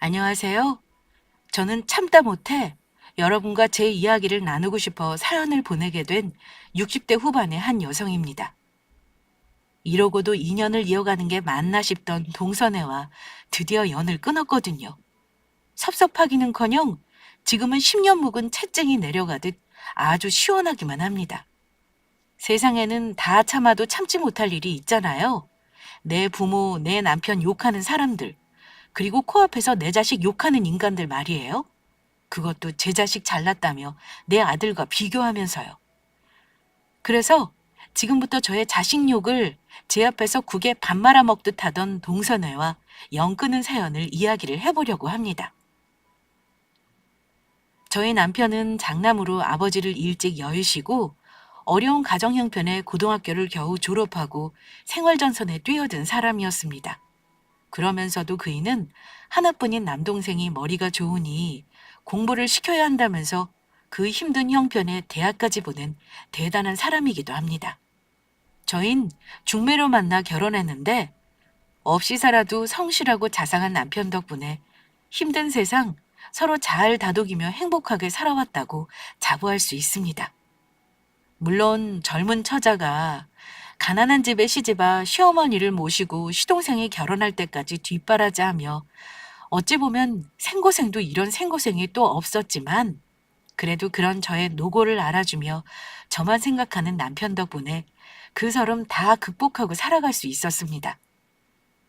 안녕하세요. 저는 참다 못해 여러분과 제 이야기를 나누고 싶어 사연을 보내게 된 60대 후반의 한 여성입니다. 이러고도 인연을 이어가는 게 맞나 싶던 동서애와 드디어 연을 끊었거든요. 섭섭하기는커녕 지금은 10년 묵은 채증이 내려가듯 아주 시원하기만 합니다. 세상에는 다 참아도 참지 못할 일이 있잖아요. 내 부모, 내 남편 욕하는 사람들, 그리고 코앞에서 내 자식 욕하는 인간들 말이에요. 그것도 제 자식 잘났다며 내 아들과 비교하면서요. 그래서 지금부터 저의 자식 욕을 제 앞에서 국에 밥 말아 먹듯 하던 동서애와 연 끊은 사연을 이야기를 해보려고 합니다. 저희 남편은 장남으로 아버지를 일찍 여의시고 어려운 가정 형편에 고등학교를 겨우 졸업하고 생활전선에 뛰어든 사람이었습니다. 그러면서도 그이는 하나뿐인 남동생이 머리가 좋으니 공부를 시켜야 한다면서 그 힘든 형편에 대학까지 보낸 대단한 사람이기도 합니다. 저흰 중매로 만나 결혼했는데 없이 살아도 성실하고 자상한 남편 덕분에 힘든 세상 서로 잘 다독이며 행복하게 살아왔다고 자부할 수 있습니다. 물론 젊은 처자가 가난한 집에 시집와 시어머니를 모시고 시동생이 결혼할 때까지 뒷바라지하며 어찌 보면 생고생도 이런 생고생이 또 없었지만 그래도 그런 저의 노고를 알아주며 저만 생각하는 남편 덕분에 그 서름 다 극복하고 살아갈 수 있었습니다.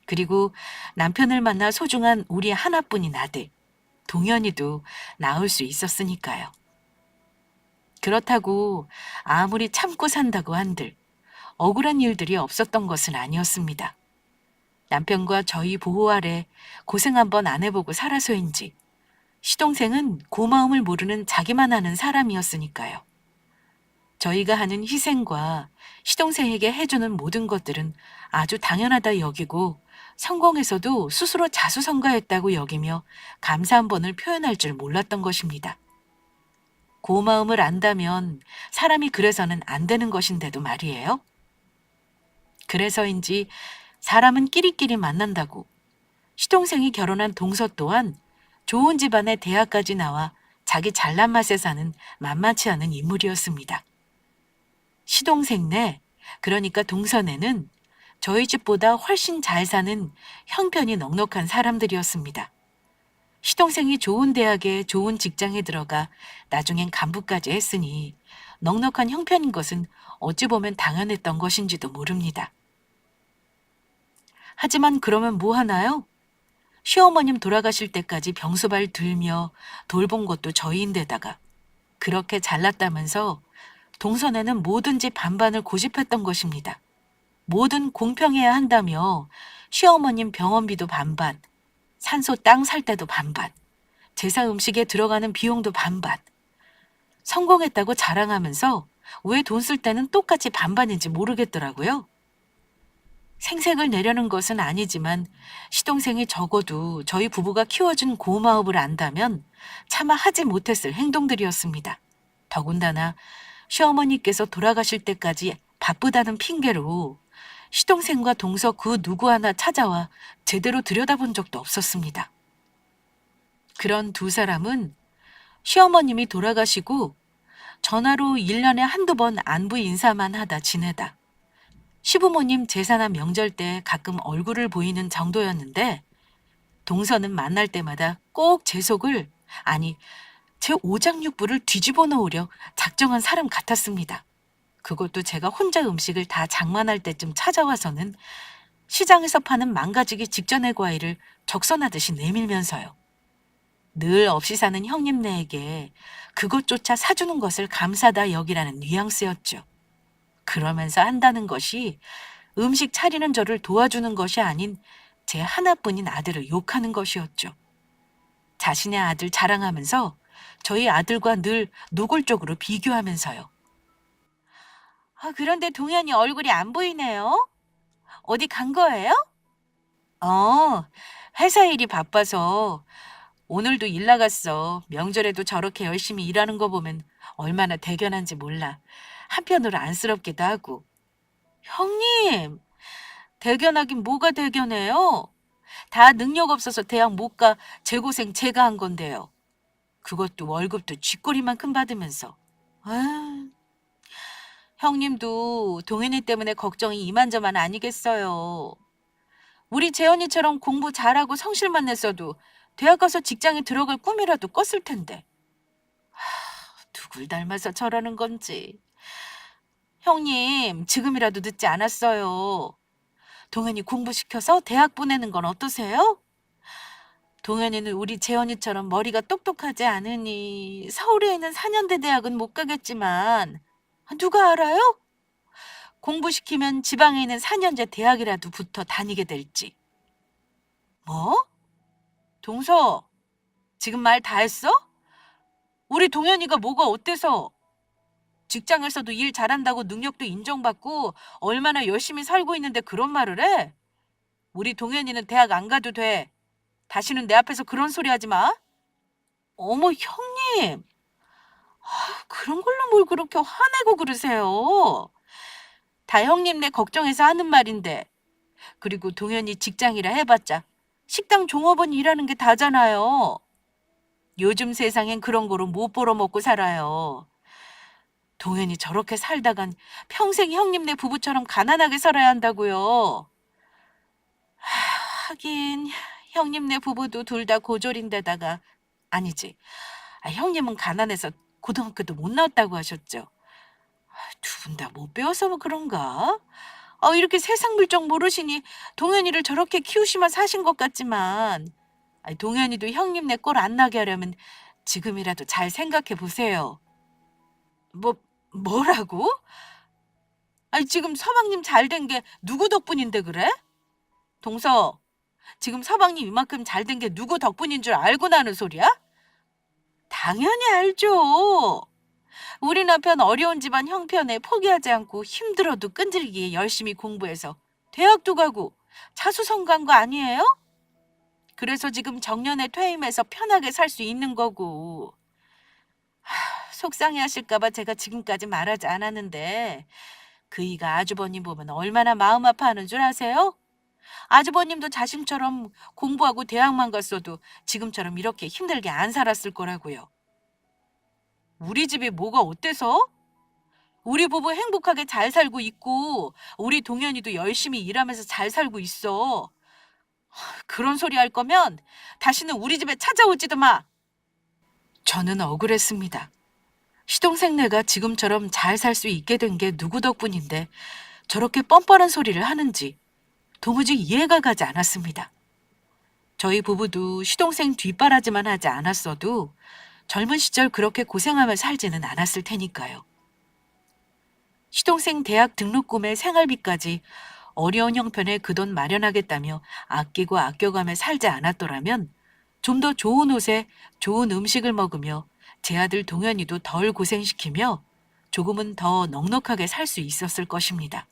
그리고 남편을 만나 소중한 우리 하나뿐인 아들, 동현이도 낳을 수 있었으니까요. 그렇다고 아무리 참고 산다고 한들 억울한 일들이 없었던 것은 아니었습니다. 남편과 저희 보호 아래 고생 한번 안 해보고 살아서인지 시동생은 고마움을 모르는 자기만 하는 사람이었으니까요. 저희가 하는 희생과 시동생에게 해주는 모든 것들은 아주 당연하다 여기고 성공해서도 스스로 자수성가했다고 여기며 감사 한 번을 표현할 줄 몰랐던 것입니다. 고마움을 안다면 사람이 그래서는 안 되는 것인데도 말이에요. 그래서인지 사람은 끼리끼리 만난다고 시동생이 결혼한 동서 또한 좋은 집안에 대학까지 나와 자기 잘난 맛에 사는 만만치 않은 인물이었습니다. 시동생네, 그러니까 동서네는 저희 집보다 훨씬 잘 사는 형편이 넉넉한 사람들이었습니다. 시동생이 좋은 대학에 좋은 직장에 들어가 나중엔 간부까지 했으니 넉넉한 형편인 것은 어찌 보면 당연했던 것인지도 모릅니다. 하지만 그러면 뭐 하나요? 시어머님 돌아가실 때까지 병수발 들며 돌본 것도 저희인데다가 그렇게 잘났다면서 동선에는 뭐든지 반반을 고집했던 것입니다. 뭐든 공평해야 한다며 시어머님 병원비도 반반, 산소 땅 살 때도 반반, 제사 음식에 들어가는 비용도 반반. 성공했다고 자랑하면서 왜 돈 쓸 때는 똑같이 반반인지 모르겠더라고요. 생색을 내려는 것은 아니지만 시동생이 적어도 저희 부부가 키워준 고마움을 안다면 차마 하지 못했을 행동들이었습니다. 더군다나 시어머니께서 돌아가실 때까지 바쁘다는 핑계로 시동생과 동서 그 누구 하나 찾아와 제대로 들여다본 적도 없었습니다. 그런 두 사람은 시어머님이 돌아가시고 전화로 1년에 한두 번 안부 인사만 하다 지내다 시부모님 제사나 명절 때 가끔 얼굴을 보이는 정도였는데 동서는 만날 때마다 꼭 제 속을, 아니 제 오장육부를 뒤집어 놓으려 작정한 사람 같았습니다. 그것도 제가 혼자 음식을 다 장만할 때쯤 찾아와서는 시장에서 파는 망가지기 직전의 과일을 적선하듯이 내밀면서요. 늘 없이 사는 형님네에게 그것조차 사주는 것을 감사다 여기라는 뉘앙스였죠. 그러면서 한다는 것이 음식 차리는 저를 도와주는 것이 아닌 제 하나뿐인 아들을 욕하는 것이었죠. 자신의 아들 자랑하면서 저희 아들과 늘 노골적으로 비교하면서요. 그런데 동현이 얼굴이 안 보이네요. 어디 간 거예요? 어, 회사 일이 바빠서 오늘도 일 나갔어. 명절에도 저렇게 열심히 일하는 거 보면 얼마나 대견한지 몰라. 한편으로 안쓰럽기도 하고. 형님, 대견하긴 뭐가 대견해요? 다 능력 없어서 대학 못 가 제 고생 제가 한 건데요. 그것도 월급도 쥐꼬리만큼 받으면서. 아, 형님도 동현이 때문에 걱정이 이만저만 아니겠어요. 우리 재현이처럼 공부 잘하고 성실만 냈어도 대학 가서 직장에 들어갈 꿈이라도 꿨을 텐데. 누굴 닮아서 저러는 건지. 형님, 지금이라도 늦지 않았어요. 동현이 공부시켜서 대학 보내는 건 어떠세요? 동현이는 우리 재현이처럼 머리가 똑똑하지 않으니 서울에 있는 4년대 대학은 못 가겠지만 누가 알아요? 공부시키면 지방에 있는 4년제 대학이라도 붙어 다니게 될지. 뭐? 동서, 지금 말 다 했어? 우리 동현이가 뭐가 어때서? 직장에서도 일 잘한다고 능력도 인정받고 얼마나 열심히 살고 있는데 그런 말을 해? 우리 동현이는 대학 안 가도 돼. 다시는 내 앞에서 그런 소리 하지 마. 어머, 형님. 그런 걸로 뭘 그렇게 화내고 그러세요? 다 형님네 걱정해서 하는 말인데. 그리고 동현이 직장이라 해봤자 식당 종업원 일하는 게 다잖아요. 요즘 세상엔 그런 거로 못 벌어먹고 살아요. 동현이 저렇게 살다간 평생 형님네 부부처럼 가난하게 살아야 한다고요. 하긴 형님네 부부도 둘 다 고졸인데다가 아니지. 형님은 가난해서 고등학교도 못 나왔다고 하셨죠. 두 분 다 못 배워서 뭐 그런가? 이렇게 세상 물정 모르시니 동현이를 저렇게 키우시만 사신 것 같지만 동현이도 형님네 꼴 안 나게 하려면 지금이라도 잘 생각해 보세요. 뭐 뭐라고? 지금 서방님 잘 된 게 누구 덕분인데 그래? 동서, 지금 서방님 이만큼 잘 된 게 누구 덕분인 줄 알고 나는 소리야? 당연히 알죠. 우리 남편 어려운 집안 형편에 포기하지 않고 힘들어도 끈질기게 열심히 공부해서 대학도 가고 자수성가한 거 아니에요? 그래서 지금 정년에 퇴임해서 편하게 살 수 있는 거고. 속상해 하실까봐 제가 지금까지 말하지 않았는데 그이가 아주버님 보면 얼마나 마음 아파하는 줄 아세요? 아주버님도 자신처럼 공부하고 대학만 갔어도 지금처럼 이렇게 힘들게 안 살았을 거라고요. 우리 집이 뭐가 어때서? 우리 부부 행복하게 잘 살고 있고 우리 동현이도 열심히 일하면서 잘 살고 있어. 그런 소리 할 거면 다시는 우리 집에 찾아오지도 마. 저는 억울했습니다. 시동생네가 지금처럼 잘 살 수 있게 된 게 누구 덕분인데 저렇게 뻔뻔한 소리를 하는지 도무지 이해가 가지 않았습니다. 저희 부부도 시동생 뒷바라지만 하지 않았어도 젊은 시절 그렇게 고생하며 살지는 않았을 테니까요. 시동생 대학 등록금에 생활비까지 어려운 형편에 그 돈 마련하겠다며 아끼고 아껴가며 살지 않았더라면 좀 더 좋은 옷에 좋은 음식을 먹으며 제 아들 동현이도 덜 고생시키며 조금은 더 넉넉하게 살 수 있었을 것입니다.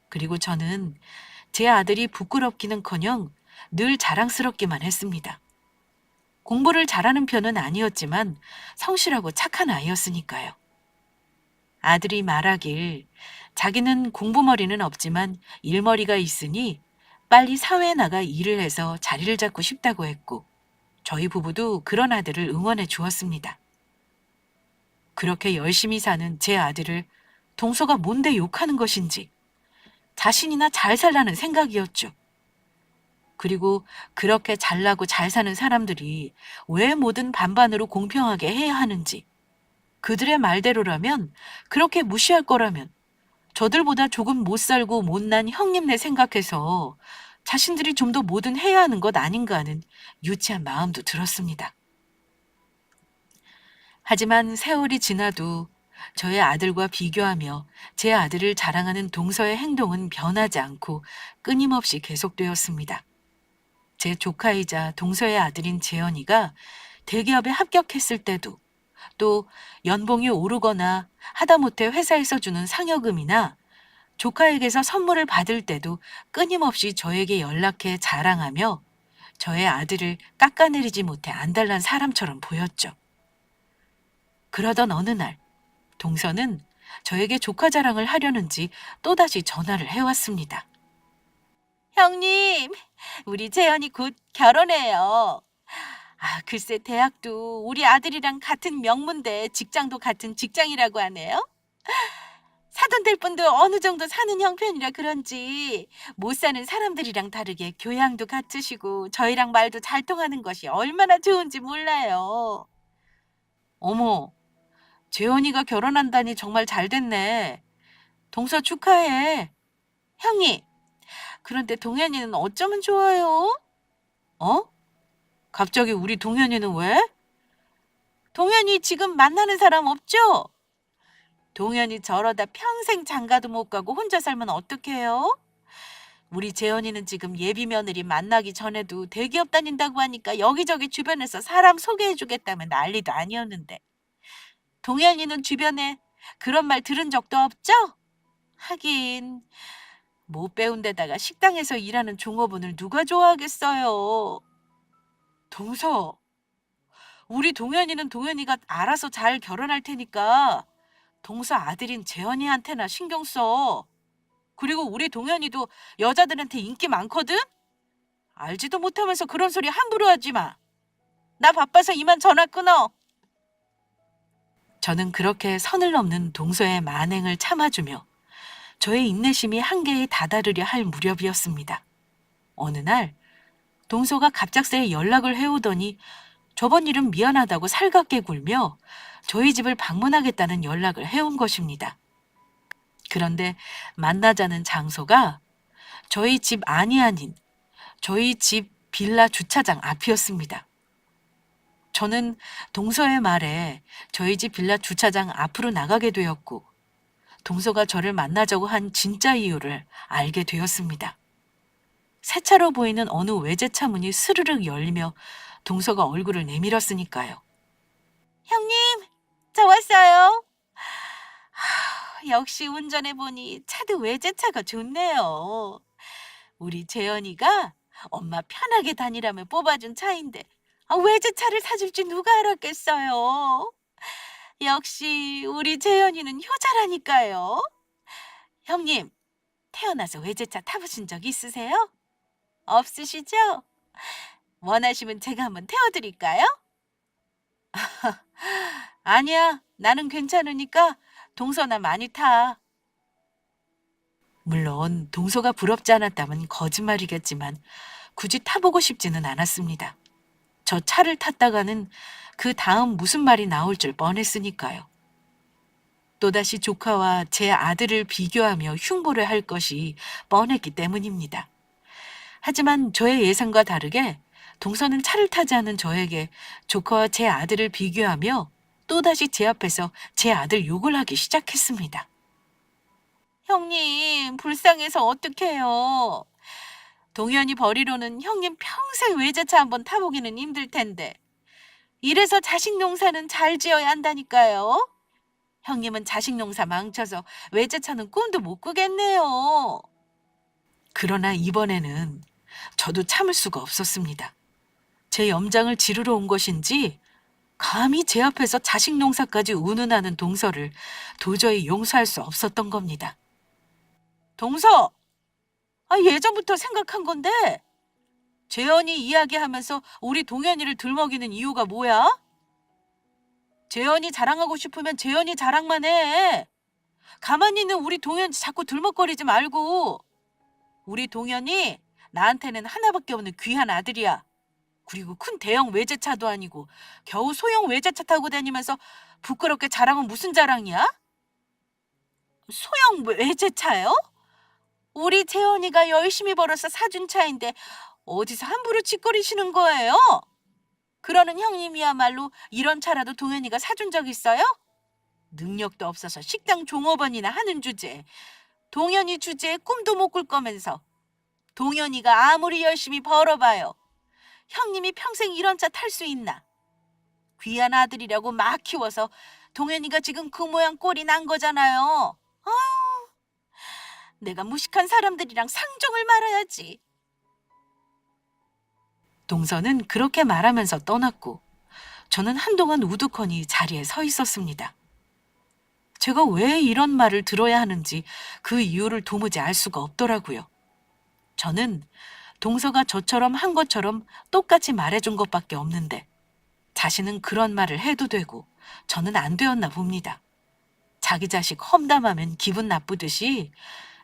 그리고 저는 제 아들이 부끄럽기는커녕 늘 자랑스럽기만 했습니다. 공부를 잘하는 편은 아니었지만 성실하고 착한 아이였으니까요. 아들이 말하길 자기는 공부머리는 없지만 일머리가 있으니 빨리 사회에 나가 일을 해서 자리를 잡고 싶다고 했고 저희 부부도 그런 아들을 응원해 주었습니다. 그렇게 열심히 사는 제 아들을 동서가 뭔데 욕하는 것인지 자신이나 잘 살라는 생각이었죠. 그리고 그렇게 잘나고 잘 사는 사람들이 왜 뭐든 반반으로 공평하게 해야 하는지 그들의 말대로라면 그렇게 무시할 거라면 저들보다 조금 못 살고 못난 형님네 생각해서 자신들이 좀 더 뭐든 해야 하는 것 아닌가 하는 유치한 마음도 들었습니다. 하지만 세월이 지나도 저의 아들과 비교하며 제 아들을 자랑하는 동서의 행동은 변하지 않고 끊임없이 계속되었습니다. 제 조카이자 동서의 아들인 재현이가 대기업에 합격했을 때도 또 연봉이 오르거나 하다못해 회사에서 주는 상여금이나 조카에게서 선물을 받을 때도 끊임없이 저에게 연락해 자랑하며 저의 아들을 깎아내리지 못해 안달난 사람처럼 보였죠. 그러던 어느 날 동서는 저에게 조카 자랑을 하려는지 또다시 전화를 해왔습니다. 형님, 우리 재현이 곧 결혼해요. 아, 글쎄 대학도 우리 아들이랑 같은 명문대 직장도 같은 직장이라고 하네요. 사돈 될 분도 어느 정도 사는 형편이라 그런지 못 사는 사람들이랑 다르게 교양도 갖추시고 저희랑 말도 잘 통하는 것이 얼마나 좋은지 몰라요. 어머, 재현이가 결혼한다니 정말 잘 됐네. 동서 축하해. 형님, 그런데 동현이는 어쩌면 좋아요? 어? 갑자기 우리 동현이는 왜? 동현이 지금 만나는 사람 없죠? 동현이 저러다 평생 장가도 못 가고 혼자 살면 어떡해요? 우리 재현이는 지금 예비 며느리 만나기 전에도 대기업 다닌다고 하니까 여기저기 주변에서 사람 소개해주겠다며 난리도 아니었는데. 동현이는 주변에 그런 말 들은 적도 없죠? 하긴 못 배운 데다가 식당에서 일하는 종업원을 누가 좋아하겠어요. 동서, 우리 동현이는 동현이가 알아서 잘 결혼할 테니까 동서 아들인 재현이한테나 신경 써. 그리고 우리 동현이도 여자들한테 인기 많거든? 알지도 못하면서 그런 소리 함부로 하지 마. 나 바빠서 이만 전화 끊어. 저는 그렇게 선을 넘는 동서의 만행을 참아주며 저의 인내심이 한계에 다다르려 할 무렵이었습니다. 어느 날 동서가 갑작스레 연락을 해오더니 저번 일은 미안하다고 살갑게 굴며 저희 집을 방문하겠다는 연락을 해온 것입니다. 그런데 만나자는 장소가 저희 집 안이 아닌 저희 집 빌라 주차장 앞이었습니다. 저는 동서의 말에 저희 집 빌라 주차장 앞으로 나가게 되었고 동서가 저를 만나자고 한 진짜 이유를 알게 되었습니다. 새 차로 보이는 어느 외제차 문이 스르륵 열리며 동서가 얼굴을 내밀었으니까요. 형님, 저 왔어요. 역시 운전해보니 차도 외제차가 좋네요. 우리 재현이가 엄마 편하게 다니라며 뽑아준 차인데 외제차를 사줄 줄 누가 알았겠어요. 역시 우리 재현이는 효자라니까요. 형님, 태어나서 외제차 타보신 적 있으세요? 없으시죠? 원하시면 제가 한번 태워드릴까요? 아니야, 나는 괜찮으니까 동서나 많이 타. 물론 동서가 부럽지 않았다면 거짓말이겠지만 굳이 타보고 싶지는 않았습니다. 저 차를 탔다가는 그 다음 무슨 말이 나올 줄 뻔했으니까요. 또다시 조카와 제 아들을 비교하며 흉보를 할 것이 뻔했기 때문입니다. 하지만 저의 예상과 다르게 동서는 차를 타지 않은 저에게 조카와 제 아들을 비교하며 또다시 제 앞에서 제 아들 욕을 하기 시작했습니다. 형님, 불쌍해서 어떡해요. 동현이 버리로는 형님 평생 외제차 한번 타보기는 힘들 텐데. 이래서 자식 농사는 잘 지어야 한다니까요. 형님은 자식 농사 망쳐서 외제차는 꿈도 못 꾸겠네요. 그러나 이번에는 저도 참을 수가 없었습니다. 제 염장을 지르러 온 것인지 감히 제 앞에서 자식 농사까지 운운하는 동서를 도저히 용서할 수 없었던 겁니다. 동서! 예전부터 생각한 건데 재현이 이야기하면서 우리 동현이를 들먹이는 이유가 뭐야? 재현이 자랑하고 싶으면 재현이 자랑만 해. 가만히 있는 우리 동현 자꾸 들먹거리지 말고. 우리 동현이 나한테는 하나밖에 없는 귀한 아들이야. 그리고 큰 대형 외제차도 아니고 겨우 소형 외제차 타고 다니면서 부끄럽게 자랑은 무슨 자랑이야? 소형 외제차요? 우리 재현이가 열심히 벌어서 사준 차인데 어디서 함부로 짓거리시는 거예요? 그러는 형님이야말로 이런 차라도 동현이가 사준 적 있어요? 능력도 없어서 식당 종업원이나 하는 주제에 동현이 주제에 꿈도 못 꿀 거면서 동현이가 아무리 열심히 벌어봐요. 형님이 평생 이런 차 탈 수 있나? 귀한 아들이라고 막 키워서 동현이가 지금 그 모양 꼴이 난 거잖아요. 내가 무식한 사람들이랑 상종을 말아야지. 동서는 그렇게 말하면서 떠났고 저는 한동안 우두커니 자리에 서 있었습니다. 제가 왜 이런 말을 들어야 하는지 그 이유를 도무지 알 수가 없더라고요. 저는 동서가 저처럼 한 것처럼 똑같이 말해준 것밖에 없는데 자신은 그런 말을 해도 되고 저는 안 되었나 봅니다. 자기 자식 험담하면 기분 나쁘듯이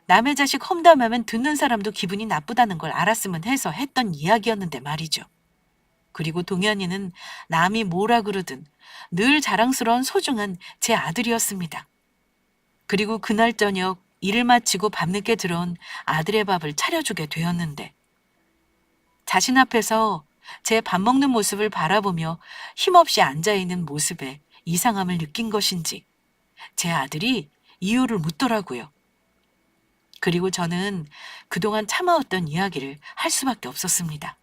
남의 자식 험담하면 듣는 사람도 기분이 나쁘다는 걸 알았으면 해서 했던 이야기였는데 말이죠. 그리고 동현이는 남이 뭐라 그러든 늘 자랑스러운 소중한 제 아들이었습니다. 그리고 그날 저녁 일을 마치고 밤늦게 들어온 아들의 밥을 차려주게 되었는데 자신 앞에서 제 밥 먹는 모습을 바라보며 힘없이 앉아있는 모습에 이상함을 느낀 것인지 제 아들이 이유를 묻더라고요. 그리고 저는 그동안 참아왔던 이야기를 할 수밖에 없었습니다.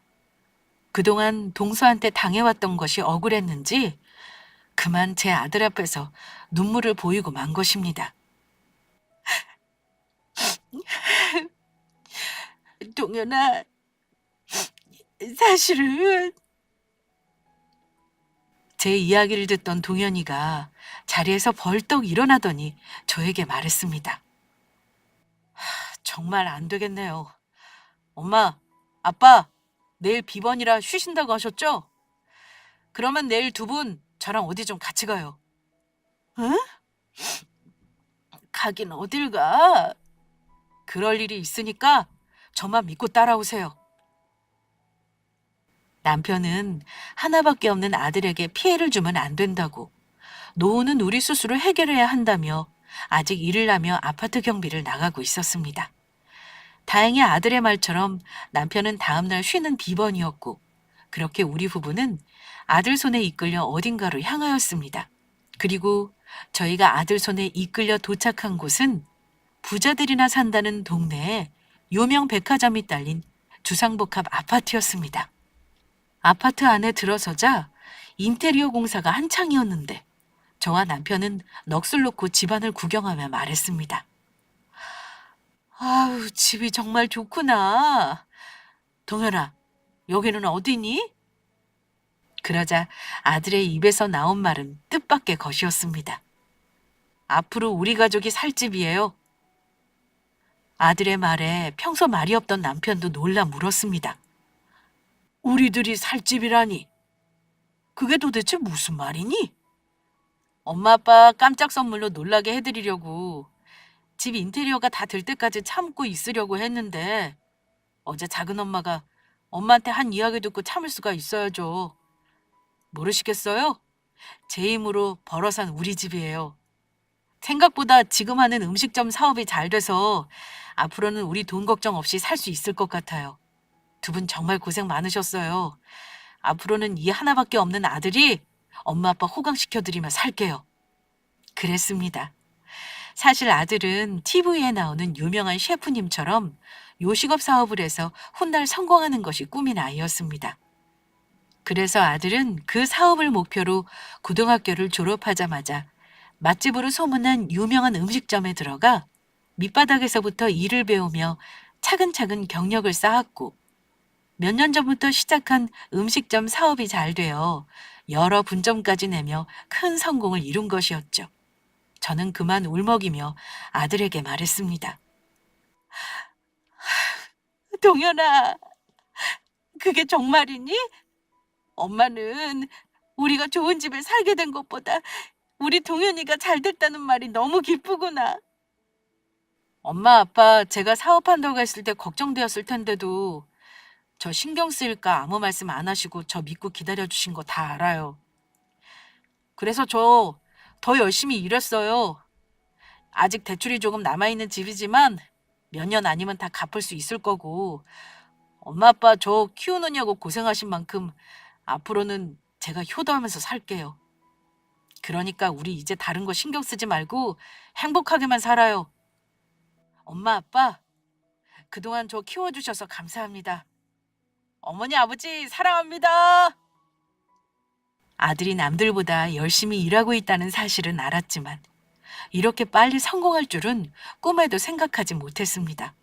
그동안 동서한테 당해왔던 것이 억울했는지 그만 제 아들 앞에서 눈물을 보이고 만 것입니다. 동현아, 사실은 제 이야기를 듣던 동현이가 자리에서 벌떡 일어나더니 저에게 말했습니다. 정말 안 되겠네요. 엄마, 아빠, 내일 비번이라 쉬신다고 하셨죠? 그러면 내일 두 분 저랑 어디 좀 같이 가요. 응? 가긴 어딜 가? 그럴 일이 있으니까 저만 믿고 따라오세요. 남편은 하나밖에 없는 아들에게 피해를 주면 안 된다고, 노후는 우리 스스로 해결해야 한다며 아직 일을 하며 아파트 경비를 나가고 있었습니다. 다행히 아들의 말처럼 남편은 다음날 쉬는 비번이었고, 그렇게 우리 부부는 아들 손에 이끌려 어딘가로 향하였습니다. 그리고 저희가 아들 손에 이끌려 도착한 곳은 부자들이나 산다는 동네에 유명 백화점이 딸린 주상복합 아파트였습니다. 아파트 안에 들어서자 인테리어 공사가 한창이었는데 저와 남편은 넋을 놓고 집안을 구경하며 말했습니다. 아우, 집이 정말 좋구나. 동현아, 여기는 어디니? 그러자 아들의 입에서 나온 말은 뜻밖의 것이었습니다. 앞으로 우리 가족이 살 집이에요. 아들의 말에 평소 말이 없던 남편도 놀라 물었습니다. 우리들이 살 집이라니? 그게 도대체 무슨 말이니? 엄마 아빠 깜짝 선물로 놀라게 해드리려고 집 인테리어가 다 될 때까지 참고 있으려고 했는데 어제 작은 엄마가 엄마한테 한 이야기 듣고 참을 수가 있어야죠. 모르시겠어요? 제 힘으로 벌어 산 우리 집이에요. 생각보다 지금 하는 음식점 사업이 잘 돼서 앞으로는 우리 돈 걱정 없이 살 수 있을 것 같아요. 두 분 정말 고생 많으셨어요. 앞으로는 이 하나밖에 없는 아들이 엄마 아빠 호강시켜드리며 살게요. 그랬습니다. 사실 아들은 TV에 나오는 유명한 셰프님처럼 요식업 사업을 해서 훗날 성공하는 것이 꿈인 아이였습니다. 그래서 아들은 그 사업을 목표로 고등학교를 졸업하자마자 맛집으로 소문난 유명한 음식점에 들어가 밑바닥에서부터 일을 배우며 차근차근 경력을 쌓았고 몇 년 전부터 시작한 음식점 사업이 잘 되어 여러 분점까지 내며 큰 성공을 이룬 것이었죠. 저는 그만 울먹이며 아들에게 말했습니다. 동현아, 그게 정말이니? 엄마는 우리가 좋은 집에 살게 된 것보다 우리 동현이가 잘 됐다는 말이 너무 기쁘구나. 엄마, 아빠 제가 사업한다고 했을 때 걱정되었을 텐데도 저 신경 쓰일까 아무 말씀 안 하시고 저 믿고 기다려주신 거 다 알아요. 그래서 저 더 열심히 일했어요. 아직 대출이 조금 남아있는 집이지만 몇 년 아니면 다 갚을 수 있을 거고 엄마 아빠 저 키우느냐고 고생하신 만큼 앞으로는 제가 효도하면서 살게요. 그러니까 우리 이제 다른 거 신경 쓰지 말고 행복하게만 살아요. 엄마 아빠 그동안 저 키워주셔서 감사합니다. 어머니 아버지 사랑합니다. 아들이 남들보다 열심히 일하고 있다는 사실은 알았지만 이렇게 빨리 성공할 줄은 꿈에도 생각하지 못했습니다.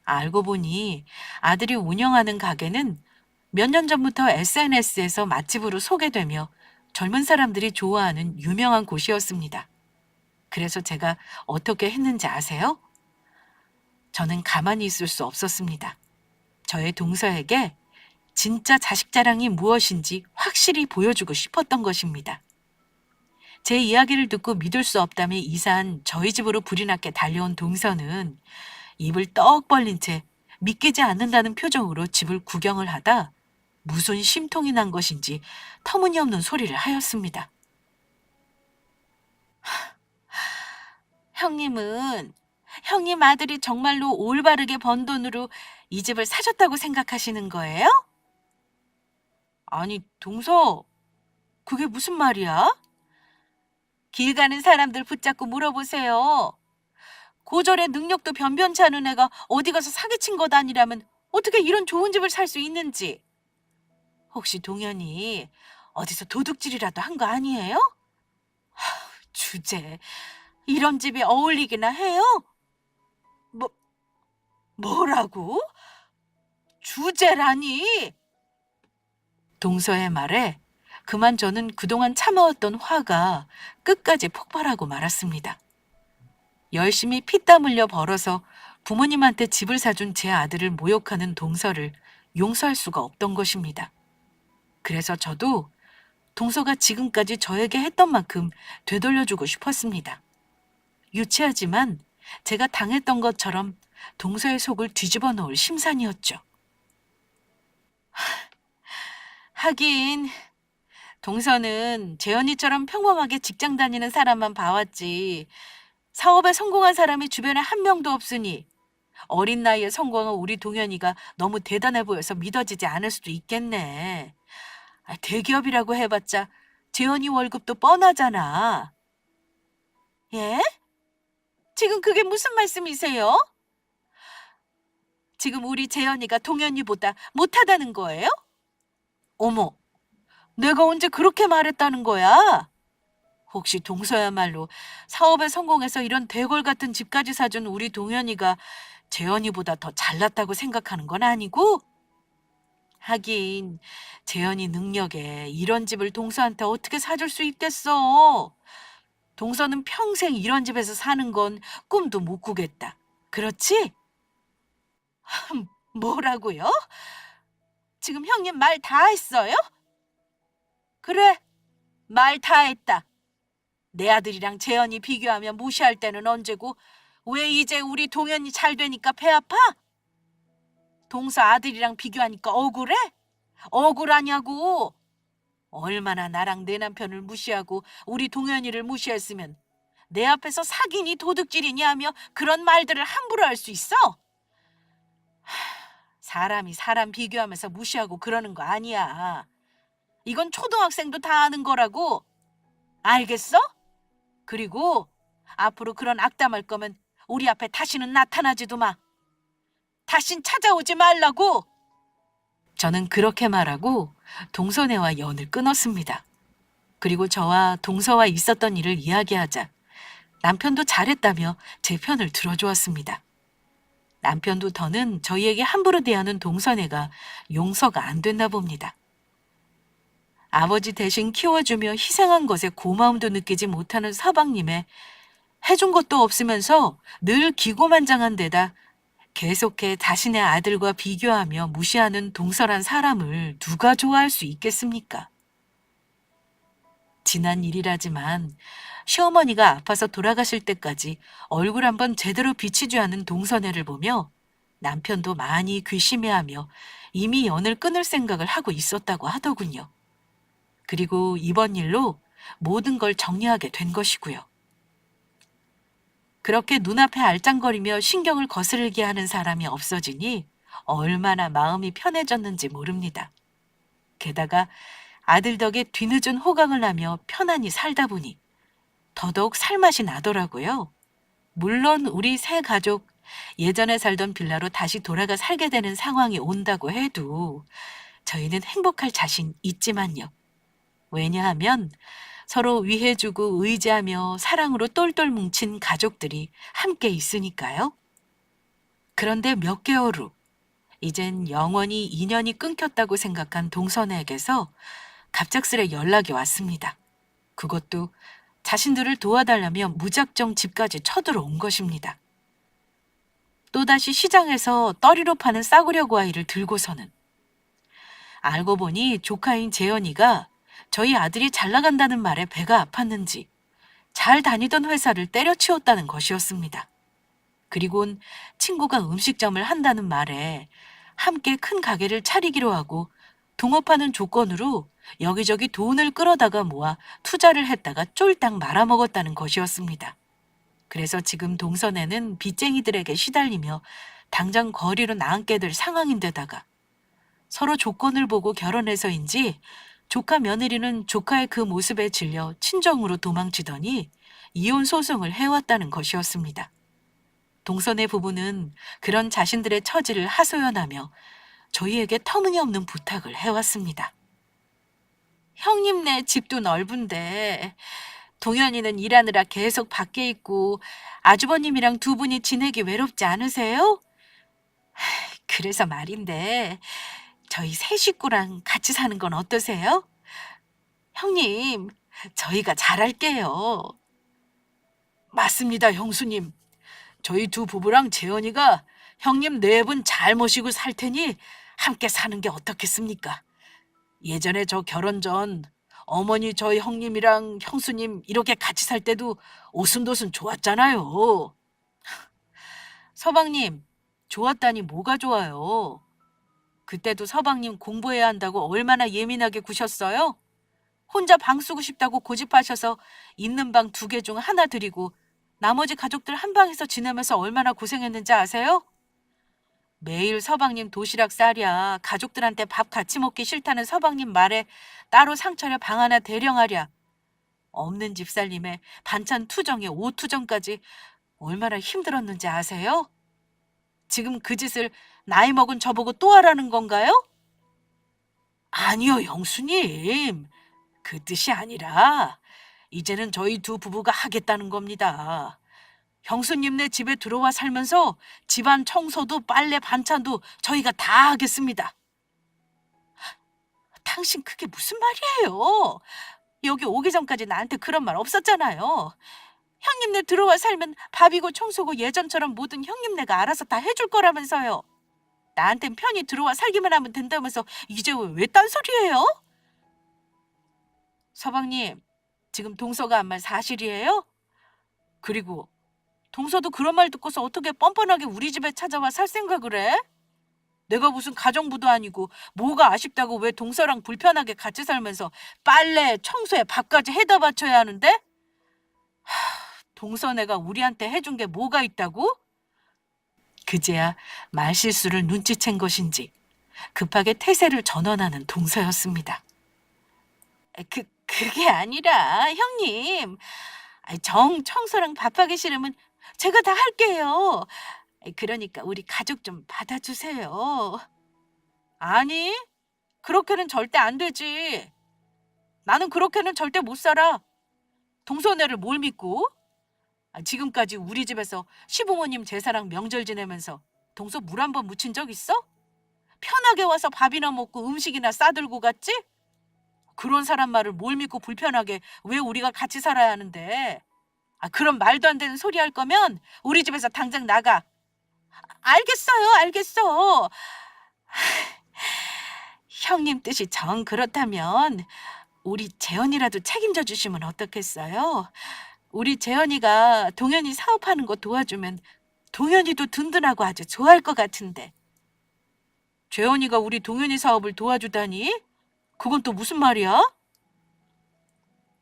알고 보니 아들이 운영하는 가게는 몇 년 전부터 SNS에서 맛집으로 소개되며 젊은 사람들이 좋아하는 유명한 곳이었습니다. 그래서 제가 어떻게 했는지 아세요? 저는 가만히 있을 수 없었습니다. 저의 동서에게 진짜 자식 자랑이 무엇인지 확실히 보여주고 싶었던 것입니다. 제 이야기를 듣고 믿을 수 없다며 이사한 저희 집으로 불이 났게 달려온 동서는 입을 떡 벌린 채 믿기지 않는다는 표정으로 집을 구경을 하다 무슨 심통이 난 것인지 터무니없는 소리를 하였습니다. 형님은 형님 아들이 정말로 올바르게 번 돈으로 이 집을 사줬다고 생각하시는 거예요? 아니, 동서, 그게 무슨 말이야? 길 가는 사람들 붙잡고 물어보세요. 고졸의 능력도 변변치 않은 애가 어디 가서 사기친 것 아니라면 어떻게 이런 좋은 집을 살 수 있는지. 혹시 동현이 어디서 도둑질이라도 한 거 아니에요? 주제, 이런 집에 어울리기나 해요? 뭐, 뭐라고? 주제라니? 동서의 말에 그만 저는 그동안 참아왔던 화가 끝까지 폭발하고 말았습니다. 열심히 피땀 흘려 벌어서 부모님한테 집을 사준 제 아들을 모욕하는 동서를 용서할 수가 없던 것입니다. 그래서 저도 동서가 지금까지 저에게 했던 만큼 되돌려주고 싶었습니다. 유치하지만 제가 당했던 것처럼 동서의 속을 뒤집어 놓을 심산이었죠. 하긴 동서는 재현이처럼 평범하게 직장 다니는 사람만 봐왔지 사업에 성공한 사람이 주변에 한 명도 없으니 어린 나이에 성공한 우리 동현이가 너무 대단해 보여서 믿어지지 않을 수도 있겠네. 대기업이라고 해봤자 재현이 월급도 뻔하잖아. 예? 지금 그게 무슨 말씀이세요? 지금 우리 재현이가 동현이보다 못하다는 거예요? 어머, 내가 언제 그렇게 말했다는 거야? 혹시 동서야말로 사업에 성공해서 이런 대골 같은 집까지 사준 우리 동현이가 재현이보다 더 잘났다고 생각하는 건 아니고? 하긴 재현이 능력에 이런 집을 동서한테 어떻게 사줄 수 있겠어? 동서는 평생 이런 집에서 사는 건 꿈도 못 꾸겠다. 그렇지? 뭐라고요? 지금 형님 말 다 했어요? 그래, 말 다 했다. 내 아들이랑 재현이 비교하면 무시할 때는 언제고 왜 이제 우리 동현이 잘 되니까 배 아파? 동서 아들이랑 비교하니까 억울해? 억울하냐고. 얼마나 나랑 내 남편을 무시하고 우리 동현이를 무시했으면 내 앞에서 사기니 도둑질이니 하며 그런 말들을 함부로 할 수 있어? 사람이 사람 비교하면서 무시하고 그러는 거 아니야. 이건 초등학생도 다 아는 거라고. 알겠어? 그리고 앞으로 그런 악담할 거면 우리 앞에 다시는 나타나지도 마. 다신 찾아오지 말라고. 저는 그렇게 말하고 동서네와 연을 끊었습니다. 그리고 저와 동서와 있었던 일을 이야기하자 남편도 잘했다며 제 편을 들어주었습니다. 남편도 더는 저희에게 함부로 대하는 동서네가 용서가 안 됐나 봅니다. 아버지 대신 키워주며 희생한 것에 고마움도 느끼지 못하는 서방님의 해준 것도 없으면서 늘 기고만장한 데다 계속해 자신의 아들과 비교하며 무시하는 동서란 사람을 누가 좋아할 수 있겠습니까? 지난 일이라지만 시어머니가 아파서 돌아가실 때까지 얼굴 한번 제대로 비치지 않은 동서네를 보며 남편도 많이 괘씸해하며 이미 연을 끊을 생각을 하고 있었다고 하더군요. 그리고 이번 일로 모든 걸 정리하게 된 것이고요. 그렇게 눈앞에 알짱거리며 신경을 거스르게 하는 사람이 없어지니 얼마나 마음이 편해졌는지 모릅니다. 게다가 아들 덕에 뒤늦은 호강을 하며 편안히 살다 보니 더더욱 살맛이 나더라고요. 물론 우리 새 가족 예전에 살던 빌라로 다시 돌아가 살게 되는 상황이 온다고 해도 저희는 행복할 자신 있지만요. 왜냐하면 서로 위해주고 의지하며 사랑으로 똘똘 뭉친 가족들이 함께 있으니까요. 그런데 몇 개월 후, 이젠 영원히 인연이 끊겼다고 생각한 동선에게서 갑작스레 연락이 왔습니다. 그것도 자신들을 도와달라며 무작정 집까지 쳐들어온 것입니다. 또다시 시장에서 떠리로 파는 싸구려 과일을 들고서는 알고 보니 조카인 재현이가 저희 아들이 잘 나간다는 말에 배가 아팠는지 잘 다니던 회사를 때려치웠다는 것이었습니다. 그리곤 친구가 음식점을 한다는 말에 함께 큰 가게를 차리기로 하고 동업하는 조건으로 여기저기 돈을 끌어다가 모아 투자를 했다가 쫄딱 말아먹었다는 것이었습니다. 그래서 지금 동선에는 빚쟁이들에게 시달리며 당장 거리로 나앉게 될 상황인데다가 서로 조건을 보고 결혼해서인지 조카 며느리는 조카의 그 모습에 질려 친정으로 도망치더니 이혼 소송을 해왔다는 것이었습니다. 동선의 부부는 그런 자신들의 처지를 하소연하며 저희에게 터무니없는 부탁을 해왔습니다. 형님네 집도 넓은데 동현이는 일하느라 계속 밖에 있고 아주버님이랑 두 분이 지내기 외롭지 않으세요? 그래서 말인데 저희 세 식구랑 같이 사는 건 어떠세요? 형님, 저희가 잘할게요. 맞습니다, 형수님. 저희 두 부부랑 재현이가 형님 네 분 잘 모시고 살 테니 함께 사는 게 어떻겠습니까? 예전에 저 결혼 전 어머니 저희 형님이랑 형수님 이렇게 같이 살 때도 오순도순 좋았잖아요. 서방님, 좋았다니 뭐가 좋아요? 그때도 서방님 공부해야 한다고 얼마나 예민하게 구셨어요? 혼자 방 쓰고 싶다고 고집하셔서 있는 방 두 개 중 하나 드리고 나머지 가족들 한 방에서 지내면서 얼마나 고생했는지 아세요? 매일 서방님 도시락 싸랴, 가족들한테 밥 같이 먹기 싫다는 서방님 말에 따로 상차려 방 하나 대령하랴, 없는 집살림에 반찬 투정에 옷 투정까지 얼마나 힘들었는지 아세요? 지금 그 짓을 나이 먹은 저보고 또 하라는 건가요? 아니요, 영수님. 그 뜻이 아니라 이제는 저희 두 부부가 하겠다는 겁니다. 형수님네 집에 들어와 살면서 집안 청소도 빨래 반찬도 저희가 다 하겠습니다. 당신 그게 무슨 말이에요? 여기 오기 전까지 나한테 그런 말 없었잖아요. 형님네 들어와 살면 밥이고 청소고 예전처럼 모든 형님네가 알아서 다 해줄 거라면서요. 나한텐 편히 들어와 살기만 하면 된다면서 이제 왜 딴소리예요? 서방님, 지금 동서가 한 말 사실이에요? 그리고 동서도 그런 말 듣고서 어떻게 뻔뻔하게 우리 집에 찾아와 살 생각을 해? 내가 무슨 가정부도 아니고 뭐가 아쉽다고 왜 동서랑 불편하게 같이 살면서 빨래, 청소에 밥까지 해다 바쳐야 하는데? 동서네가 우리한테 해준 게 뭐가 있다고? 그제야 말실수를 눈치챈 것인지 급하게 태세를 전환하는 동서였습니다. 그게 아니라 형님, 청소랑 밥하기 싫으면 제가 다 할게요. 그러니까 우리 가족 좀 받아주세요. 아니, 그렇게는 절대 안 되지. 나는 그렇게는 절대 못 살아. 동서네를 뭘 믿고? 지금까지 우리 집에서 시부모님 제사랑 명절 지내면서 동서 물 한 번 묻힌 적 있어? 편하게 와서 밥이나 먹고 음식이나 싸들고 갔지? 그런 사람 말을 뭘 믿고 불편하게 왜 우리가 같이 살아야 하는데? 그럼 말도 안 되는 소리 할 거면 우리 집에서 당장 나가. 알겠어요, 알겠어. 형님 뜻이 정 그렇다면 우리 재현이라도 책임져 주시면 어떻겠어요? 우리 재현이가 동현이 사업하는 거 도와주면 동현이도 든든하고 아주 좋아할 것 같은데. 재현이가 우리 동현이 사업을 도와주다니? 그건 또 무슨 말이야?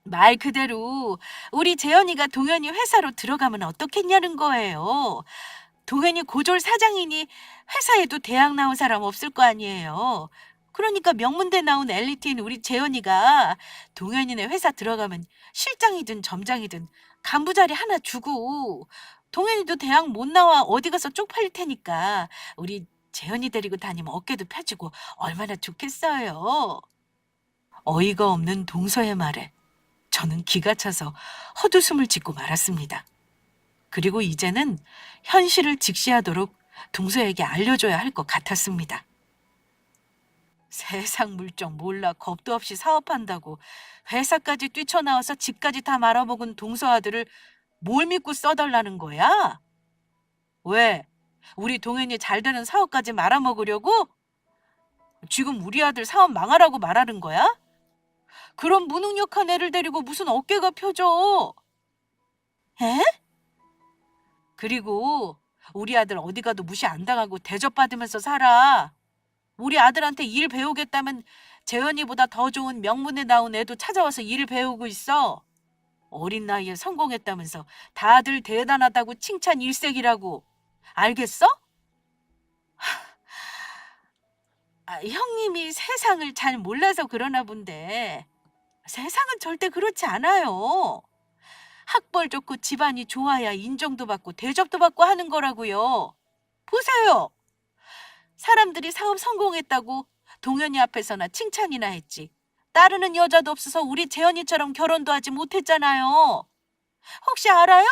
말 그대로 우리 재현이가 동현이 회사로 들어가면 어떻겠냐는 거예요. 동현이 고졸 사장이니 회사에도 대학 나온 사람 없을 거 아니에요. 그러니까 명문대 나온 엘리트인 우리 재현이가 동현이네 회사 들어가면 실장이든 점장이든 간부 자리 하나 주고, 동현이도 대학 못 나와 어디 가서 쪽팔릴 테니까 우리 재현이 데리고 다니면 어깨도 펴지고 얼마나 좋겠어요. 어이가 없는 동서의 말에 저는 기가 차서 헛웃음을 짓고 말았습니다. 그리고 이제는 현실을 직시하도록 동서에게 알려줘야 할 것 같았습니다. 세상 물정 몰라 겁도 없이 사업한다고 회사까지 뛰쳐나와서 집까지 다 말아먹은 동서 아들을 뭘 믿고 써달라는 거야? 왜? 우리 동현이 잘 되는 사업까지 말아먹으려고? 지금 우리 아들 사업 망하라고 말하는 거야? 그런 무능력한 애를 데리고 무슨 어깨가 펴져? 에? 그리고 우리 아들 어디 가도 무시 안 당하고 대접받으면서 살아. 우리 아들한테 일 배우겠다면 재현이보다 더 좋은 명문에 나온 애도 찾아와서 일 배우고 있어. 어린 나이에 성공했다면서 다들 대단하다고 칭찬 일색이라고. 알겠어? 형님이 세상을 잘 몰라서 그러나 본데 세상은 절대 그렇지 않아요. 학벌 좋고 집안이 좋아야 인정도 받고 대접도 받고 하는 거라고요. 보세요. 사람들이 사업 성공했다고 동현이 앞에서나 칭찬이나 했지. 따르는 여자도 없어서 우리 재현이처럼 결혼도 하지 못했잖아요. 혹시 알아요?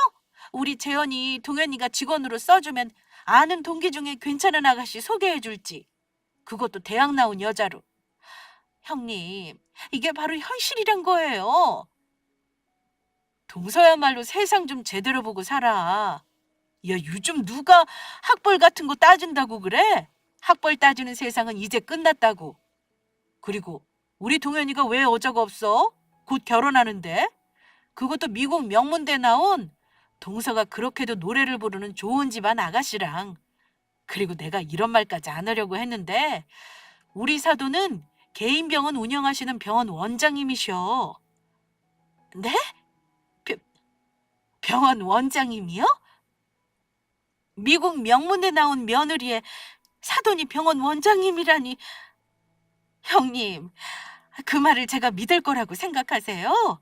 우리 재현이 동현이가 직원으로 써주면 아는 동기 중에 괜찮은 아가씨 소개해 줄지. 그것도 대학 나온 여자로. 형님, 이게 바로 현실이란 거예요. 동서야말로 세상 좀 제대로 보고 살아. 야, 요즘 누가 학벌 같은 거 따진다고 그래? 학벌 따지는 세상은 이제 끝났다고. 그리고 우리 동현이가 왜 어자가 없어? 곧 결혼하는데? 그것도 미국 명문대 나온 동서가 그렇게도 노래를 부르는 좋은 집안 아가씨랑. 그리고 내가 이런 말까지 안 하려고 했는데 우리 사돈은 개인 병원 운영하시는 병원 원장님이셔. 네? 벼- 병원 원장님이요? 미국 명문대 나온 며느리의 사돈이 병원 원장님이라니. 형님, 그 말을 제가 믿을 거라고 생각하세요?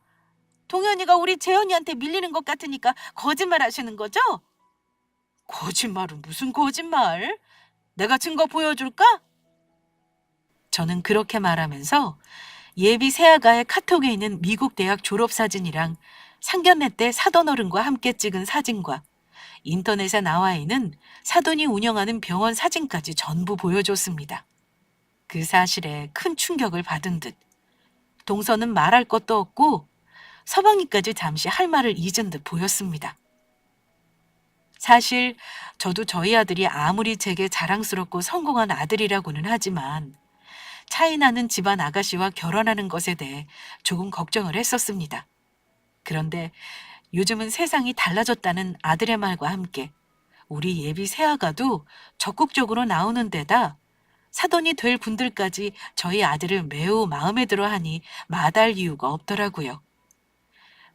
동현이가 우리 재현이한테 밀리는 것 같으니까 거짓말 하시는 거죠? 거짓말은 무슨 거짓말? 내가 증거 보여줄까? 저는 그렇게 말하면서 예비 새아가의 카톡에 있는 미국 대학 졸업사진이랑 상견례 때 사돈어른과 함께 찍은 사진과 인터넷에 나와 있는 사돈이 운영하는 병원 사진까지 전부 보여줬습니다. 그 사실에 큰 충격을 받은 듯 동서는 말할 것도 없고 서방이까지 잠시 할 말을 잊은 듯 보였습니다. 사실 저도 저희 아들이 아무리 제게 자랑스럽고 성공한 아들이라고는 하지만 차이 나는 집안 아가씨와 결혼하는 것에 대해 조금 걱정을 했었습니다. 그런데 요즘은 세상이 달라졌다는 아들의 말과 함께 우리 예비 새아가도 적극적으로 나오는 데다 사돈이 될 분들까지 저희 아들을 매우 마음에 들어 하니 마다할 이유가 없더라고요.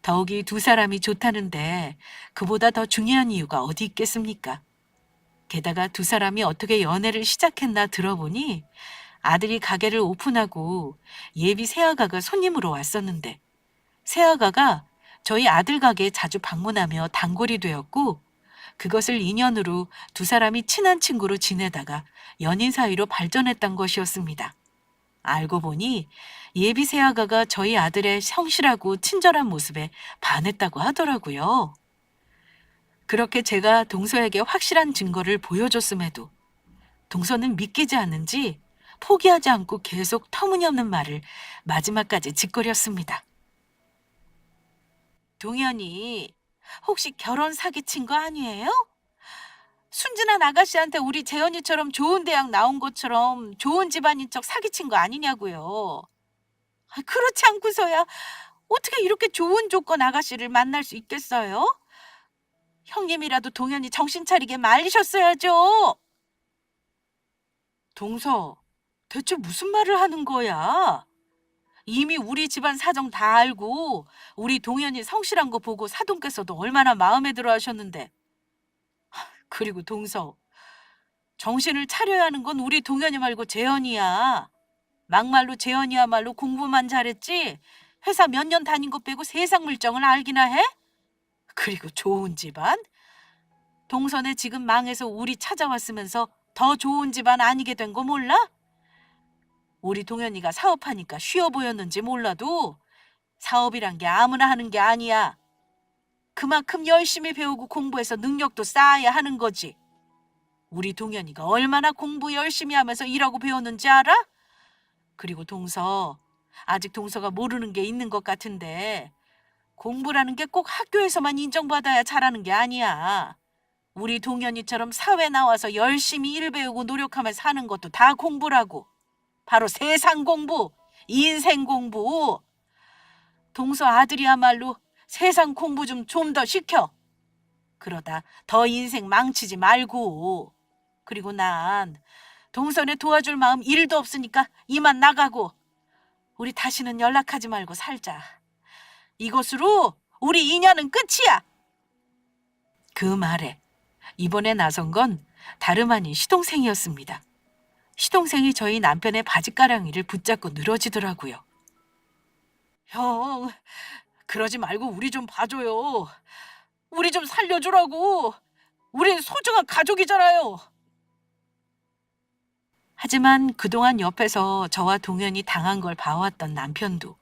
더욱이 두 사람이 좋다는데 그보다 더 중요한 이유가 어디 있겠습니까? 게다가 두 사람이 어떻게 연애를 시작했나 들어보니 아들이 가게를 오픈하고 예비 새아가가 손님으로 왔었는데 새아가가 저희 아들 가게에 자주 방문하며 단골이 되었고 그것을 인연으로 두 사람이 친한 친구로 지내다가 연인 사이로 발전했던 것이었습니다. 알고 보니 예비 새아가가 저희 아들의 성실하고 친절한 모습에 반했다고 하더라고요. 그렇게 제가 동서에게 확실한 증거를 보여줬음에도 동서는 믿기지 않는지 포기하지 않고 계속 터무니없는 말을 마지막까지 짓거렸습니다. 동현이 혹시 결혼 사기친 거 아니에요? 순진한 아가씨한테 우리 재현이처럼 좋은 대학 나온 것처럼 좋은 집안인 척 사기친 거 아니냐고요. 그렇지 않고서야 어떻게 이렇게 좋은 조건 아가씨를 만날 수 있겠어요? 형님이라도 동현이 정신 차리게 말리셨어야죠. 동서, 대체 무슨 말을 하는 거야? 이미 우리 집안 사정 다 알고 우리 동현이 성실한 거 보고 사돈께서도 얼마나 마음에 들어 하셨는데. 그리고 동서, 정신을 차려야 하는 건 우리 동현이 말고 재현이야. 막말로 재현이야말로 공부만 잘했지 회사 몇 년 다닌 것 빼고 세상 물정을 알기나 해? 그리고 좋은 집안? 동선에 지금 망해서 우리 찾아왔으면서 더 좋은 집안 아니게 된 거 몰라? 우리 동현이가 사업하니까 쉬워 보였는지 몰라도 사업이란 게 아무나 하는 게 아니야. 그만큼 열심히 배우고 공부해서 능력도 쌓아야 하는 거지. 우리 동현이가 얼마나 공부 열심히 하면서 일하고 배웠는지 알아? 그리고 동서, 아직 동서가 모르는 게 있는 것 같은데 공부라는 게 꼭 학교에서만 인정받아야 잘하는 게 아니야. 우리 동현이처럼 사회 나와서 열심히 일 배우고 노력하며 사는 것도 다 공부라고. 바로 세상 공부, 인생 공부. 동서 아들이야말로 세상 공부 좀 더 시켜. 그러다 더 인생 망치지 말고. 그리고 난 동선에 도와줄 마음 1도 없으니까 이만 나가고 우리 다시는 연락하지 말고 살자. 이것으로 우리 인연은 끝이야. 그 말에 이번에 나선 건 다름 아닌 시동생이었습니다. 시동생이 저희 남편의 바지가랑이를 붙잡고 늘어지더라고요. 형, 그러지 말고 우리 좀 봐줘요. 우리 좀 살려주라고. 우린 소중한 가족이잖아요. 하지만 그동안 옆에서 저와 동현이 당한 걸 봐왔던 남편도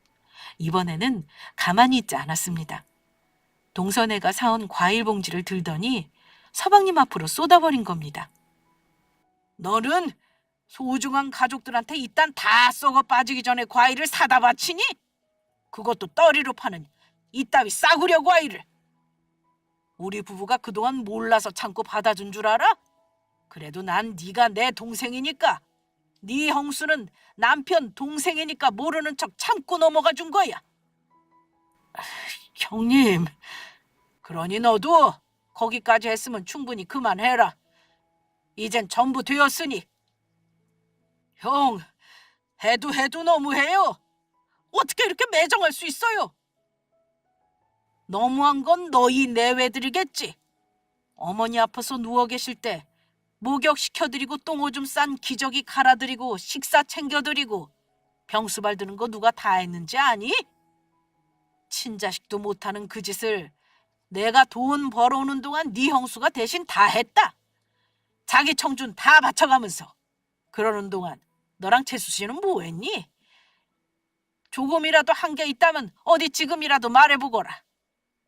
이번에는 가만히 있지 않았습니다. 동선애가 사온 과일 봉지를 들더니 서방님 앞으로 쏟아버린 겁니다. 너는 소중한 가족들한테 일단 다 썩어 빠지기 전에 과일을 사다 바치니? 그것도 떨이로 파는 이따위 싸구려 과일을. 우리 부부가 그동안 몰라서 참고 받아준 줄 알아? 그래도 난 네가 내 동생이니까, 네 형수는 남편 동생이니까 모르는 척 참고 넘어가 준 거야. 형님, 그러니 너도 거기까지 했으면 충분히 그만해라. 이젠 전부 되었으니. 형, 해도 너무해요. 어떻게 이렇게 매정할 수 있어요? 너무한 건 너희 내외들이겠지. 어머니 아파서 누워 계실 때 목욕시켜드리고 똥오줌 싼 기저귀 갈아드리고 식사 챙겨드리고 병수발 드는 거 누가 다 했는지 아니? 친자식도 못하는 그 짓을 내가 돈 벌어오는 동안 네 형수가 대신 다 했다. 자기 청춘 다 바쳐가면서. 그러는 동안 너랑 재수 씨는 뭐 했니? 조금이라도 한 게 있다면 어디 지금이라도 말해보거라.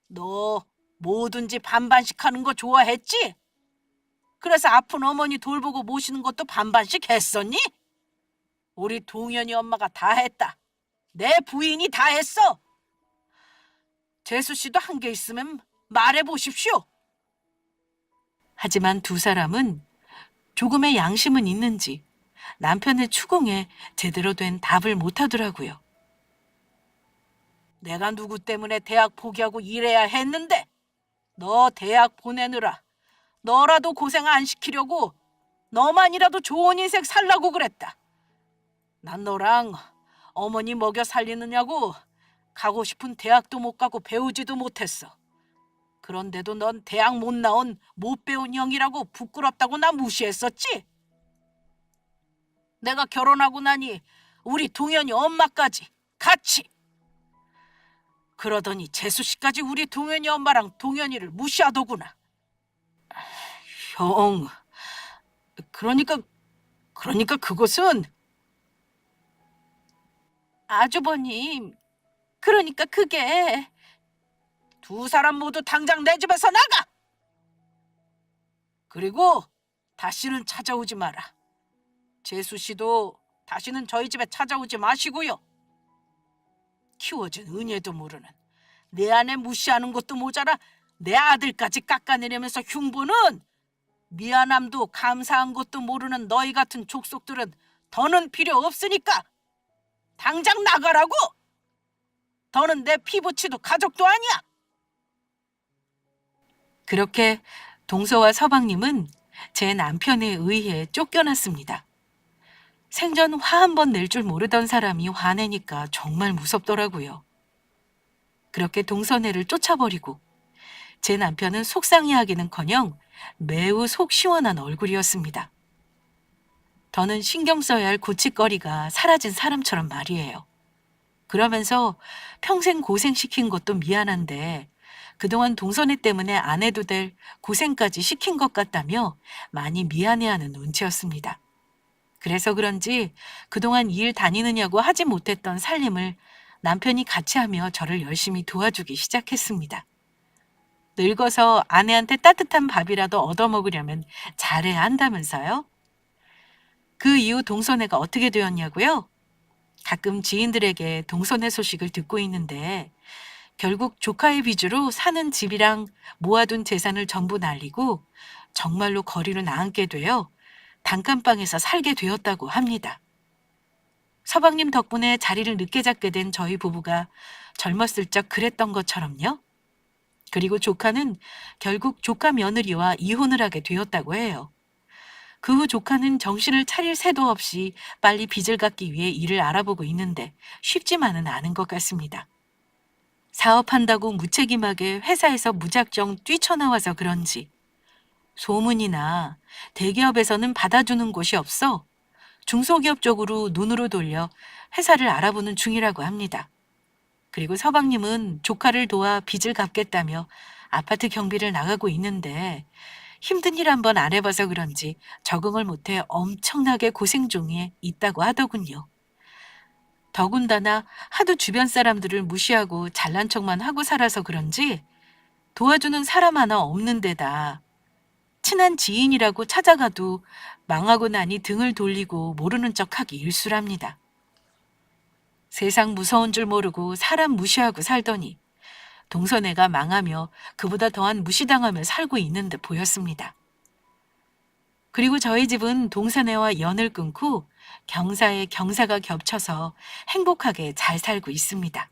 너 뭐든지 반반씩 하는 거 좋아했지? 그래서 아픈 어머니 돌보고 모시는 것도 반반씩 했었니? 우리 동현이 엄마가 다 했다. 내 부인이 다 했어. 재수 씨도 한 게 있으면 말해보십시오. 하지만 두 사람은 조금의 양심은 있는지 남편의 추궁에 제대로 된 답을 못하더라고요. 내가 누구 때문에 대학 포기하고 일해야 했는데 너 대학 보내느라 너라도 고생 안 시키려고 너만이라도 좋은 인생 살라고 그랬다. 난 너랑 어머니 먹여 살리느냐고 가고 싶은 대학도 못 가고 배우지도 못했어. 그런데도 넌 대학 못 나온 못 배운 형이라고 부끄럽다고 나 무시했었지? 내가 결혼하고 나니 우리 동현이 엄마까지 같이. 그러더니 재수 씨까지 우리 동현이 엄마랑 동현이를 무시하더구나. 형, 그러니까 그것은 아주버님, 그러니까 그게 두 사람 모두 당장 내 집에서 나가! 그리고 다시는 찾아오지 마라. 재수 씨도 다시는 저희 집에 찾아오지 마시고요. 키워준 은혜도 모르는 내 아내 무시하는 것도 모자라 내 아들까지 깎아내리면서 흉보는 미안함도 감사한 것도 모르는 너희 같은 족속들은 더는 필요 없으니까 당장 나가라고! 더는 내 피부치도 가족도 아니야! 그렇게 동서와 서방님은 제 남편에 의해 쫓겨났습니다. 생전 화 한 번 낼 줄 모르던 사람이 화내니까 정말 무섭더라고요. 그렇게 동서네를 쫓아버리고 제 남편은 속상해하기는커녕 매우 속 시원한 얼굴이었습니다. 더는 신경 써야 할 고칫거리가 사라진 사람처럼 말이에요. 그러면서 평생 고생시킨 것도 미안한데 그동안 동서네 때문에 안 해도 될 고생까지 시킨 것 같다며 많이 미안해하는 눈치였습니다. 그래서 그런지 그동안 일 다니느냐고 하지 못했던 살림을 남편이 같이 하며 저를 열심히 도와주기 시작했습니다. 늙어서 아내한테 따뜻한 밥이라도 얻어먹으려면 잘해야 한다면서요? 그 이후 동서네가 어떻게 되었냐고요? 가끔 지인들에게 동서네 소식을 듣고 있는데 결국 조카의 빚으로 사는 집이랑 모아둔 재산을 전부 날리고 정말로 거리로 나앉게 되어 단칸방에서 살게 되었다고 합니다. 서방님 덕분에 자리를 늦게 잡게 된 저희 부부가 젊었을 적 그랬던 것처럼요. 그리고 조카는 결국 조카 며느리와 이혼을 하게 되었다고 해요. 그 후 조카는 정신을 차릴 새도 없이 빨리 빚을 갚기 위해 일을 알아보고 있는데 쉽지만은 않은 것 같습니다. 사업한다고 무책임하게 회사에서 무작정 뛰쳐나와서 그런지 소문이나 대기업에서는 받아주는 곳이 없어 중소기업 쪽으로 눈으로 돌려 회사를 알아보는 중이라고 합니다. 그리고 서방님은 조카를 도와 빚을 갚겠다며 아파트 경비를 나가고 있는데 힘든 일 한번 안 해봐서 그런지 적응을 못해 엄청나게 고생 중에 있다고 하더군요. 더군다나 하도 주변 사람들을 무시하고 잘난 척만 하고 살아서 그런지 도와주는 사람 하나 없는 데다 친한 지인이라고 찾아가도 망하고 나니 등을 돌리고 모르는 척하기 일쑤랍니다. 세상 무서운 줄 모르고 사람 무시하고 살더니 동서애가 망하며 그보다 더한 무시당하며 살고 있는 듯 보였습니다. 그리고 저희 집은 동서애와 연을 끊고 경사에 경사가 겹쳐서 행복하게 잘 살고 있습니다.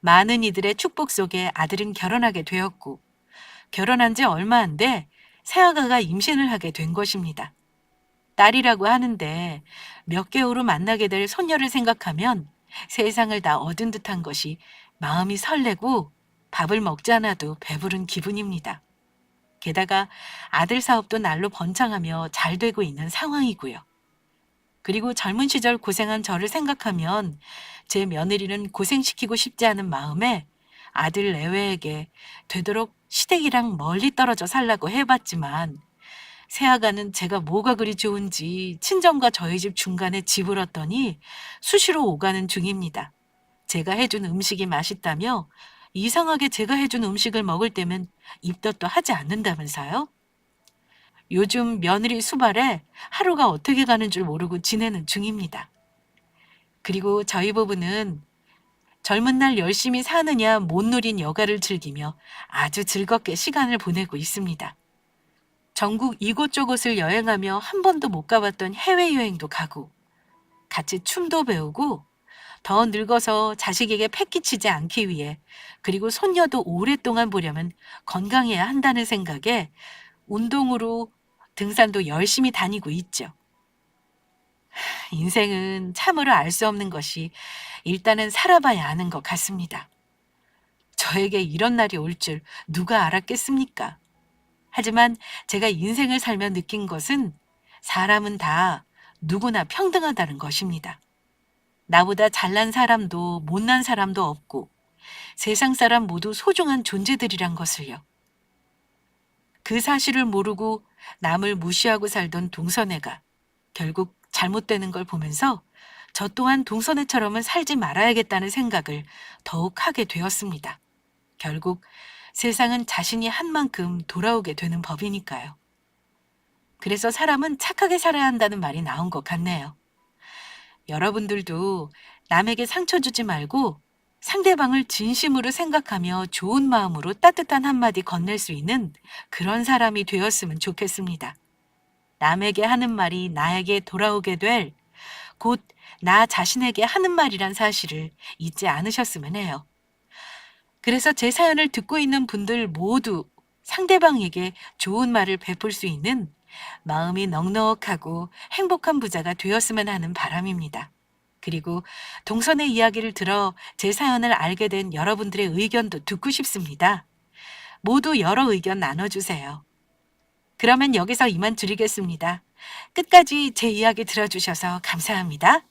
많은 이들의 축복 속에 아들은 결혼하게 되었고 결혼한 지 얼마 안 돼 새아가가 임신을 하게 된 것입니다. 딸이라고 하는데 몇 개월 후 만나게 될 손녀를 생각하면 세상을 다 얻은 듯한 것이 마음이 설레고 밥을 먹지 않아도 배부른 기분입니다. 게다가 아들 사업도 날로 번창하며 잘 되고 있는 상황이고요. 그리고 젊은 시절 고생한 저를 생각하면 제 며느리는 고생시키고 싶지 않은 마음에 아들 내외에게 되도록 시댁이랑 멀리 떨어져 살라고 해봤지만 새아가는 제가 뭐가 그리 좋은지 친정과 저희 집 중간에 집을 얻더니 수시로 오가는 중입니다. 제가 해준 음식이 맛있다며 이상하게 제가 해준 음식을 먹을 때면 입덧도 하지 않는다면서요? 요즘 며느리 수발에 하루가 어떻게 가는 줄 모르고 지내는 중입니다. 그리고 저희 부부는 젊은 날 열심히 사느냐 못 누린 여가를 즐기며 아주 즐겁게 시간을 보내고 있습니다. 전국 이곳저곳을 여행하며 한 번도 못 가봤던 해외여행도 가고 같이 춤도 배우고 더 늙어서 자식에게 패기치지 않기 위해 그리고 손녀도 오랫동안 보려면 건강해야 한다는 생각에 운동으로 등산도 열심히 다니고 있죠. 인생은 참으로 알 수 없는 것이 일단은 살아봐야 하는 것 같습니다. 저에게 이런 날이 올 줄 누가 알았겠습니까? 하지만 제가 인생을 살며 느낀 것은 사람은 다 누구나 평등하다는 것입니다. 나보다 잘난 사람도 못난 사람도 없고 세상 사람 모두 소중한 존재들이란 것을요. 그 사실을 모르고 남을 무시하고 살던 동서애가 결국 잘못되는 걸 보면서 저 또한 동서애처럼은 살지 말아야겠다는 생각을 더욱 하게 되었습니다. 결국 세상은 자신이 한 만큼 돌아오게 되는 법이니까요. 그래서 사람은 착하게 살아야 한다는 말이 나온 것 같네요. 여러분들도 남에게 상처 주지 말고 상대방을 진심으로 생각하며 좋은 마음으로 따뜻한 한마디 건넬 수 있는 그런 사람이 되었으면 좋겠습니다. 남에게 하는 말이 나에게 돌아오게 될, 곧 나 자신에게 하는 말이란 사실을 잊지 않으셨으면 해요. 그래서 제 사연을 듣고 있는 분들 모두 상대방에게 좋은 말을 베풀 수 있는 마음이 넉넉하고 행복한 부자가 되었으면 하는 바람입니다. 그리고 동선의 이야기를 들어 제 사연을 알게 된 여러분들의 의견도 듣고 싶습니다. 모두 여러 의견 나눠주세요. 그러면 여기서 이만 드리겠습니다. 끝까지 제 이야기 들어주셔서 감사합니다.